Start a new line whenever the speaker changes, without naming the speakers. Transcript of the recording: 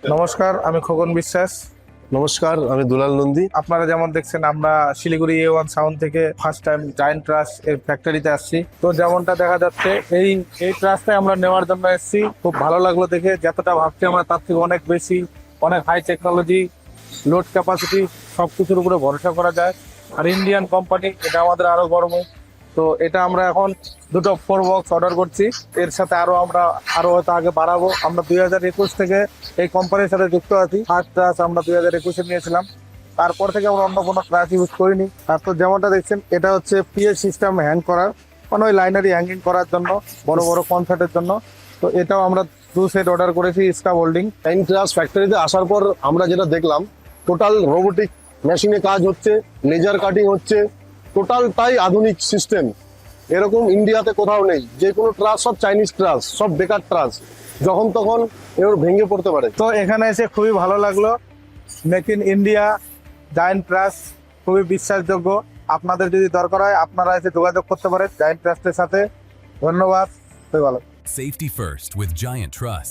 নমস্কার, আমি খোকন বিশ্বাস।
নমস্কার, আমি দুলাল নন্দী।
আপনারা যেমন দেখছেন, আমরা শিলিগুড়ি A1 সাউন্ড থেকে ফার্স্ট টাইম জায়ান্ট ট্রাস এর ফ্যাক্টরিতে আসছি। তো যেমনটা দেখা যাচ্ছে, এই ট্রাসটাই আমরা নেওয়ার জন্য এসেছি। খুব ভালো লাগলো দেখে, যতটা ভাবছি আমরা তার থেকে অনেক বেশি, অনেক হাই টেকনোলজি, লোড ক্যাপাসিটি, সবকিছুর উপরে ভরসা করা যায়। আর ইন্ডিয়ান কোম্পানি, এটা আমাদের আরো গর্ব। তো এটা আমরা এখন দুটো 4 বক্স অর্ডার করছি। এর সাথে আমরা হয়তো আগে বাড়াবো। আমরা 2021 থেকে এই কোম্পানির সাথে যুক্ত আছি। ফার্স্ট ট্রাস আমরা 2021-এ নিয়েছিলাম। তারপর থেকে আমরা অন্য কোনো ট্রাস ইউজ করিনি। তারপর যেমনটা দেখছেন, এটা হচ্ছে পিএ সিস্টেম হ্যাং করার, মানে ওই লাইনারি হ্যাঙ্গিং করার জন্য, বড় বড় কনসার্টের জন্য। তো এটাও আমরা 2 সেট অর্ডার করেছি স্কাপ হোল্ডিং।
টাইম ট্রাস ফ্যাক্টরিতে আসার পর আমরা যেটা দেখলাম, টোটাল রোবোটিক মেশিনে কাজ হচ্ছে, লেজার কাটিং হচ্ছে, টোটালটাই আধুনিক সিস্টেম। এরকম ইন্ডিয়াতে কোথাও নেই। যে কোনো ট্রাস, সব চাইনিজ ট্রাস, সব বেকার ট্রাস, যখন তখন এর ভেঙে পড়তে পারে।
তো এখানে এসে খুবই ভালো লাগলো। মেক ইন ইন্ডিয়া জায়ান্ট ট্রাস খুবই বিশ্বাসযোগ্য। আপনাদের যদি দরকার হয়, আপনারা এসে যোগাযোগ করতে পারেন জায়ান্ট ট্রাস্টের সাথে। ধন্যবাদ। খুবই ভালো।
Safety first with Giant Truss.